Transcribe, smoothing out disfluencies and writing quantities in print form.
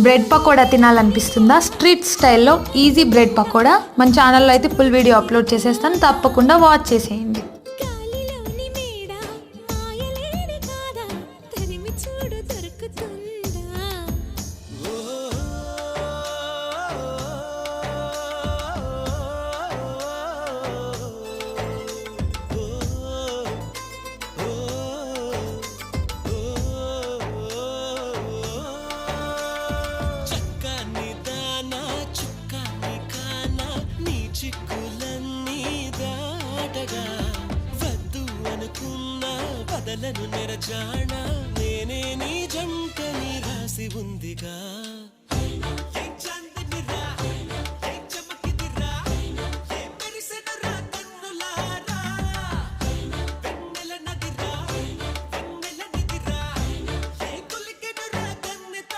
Bread pakoda తినాలనిపిస్తుందా? Street స్టైల్లో easy bread pakoda మన ఛానల్లో అయితే ఫుల్ వీడియో అప్లోడ్ చేసేస్తాను, తప్పకుండా వాచ్ చేసేయండి. బదలను నెరజాణ నేనే నీ జంటని రాసి ఉందిగా.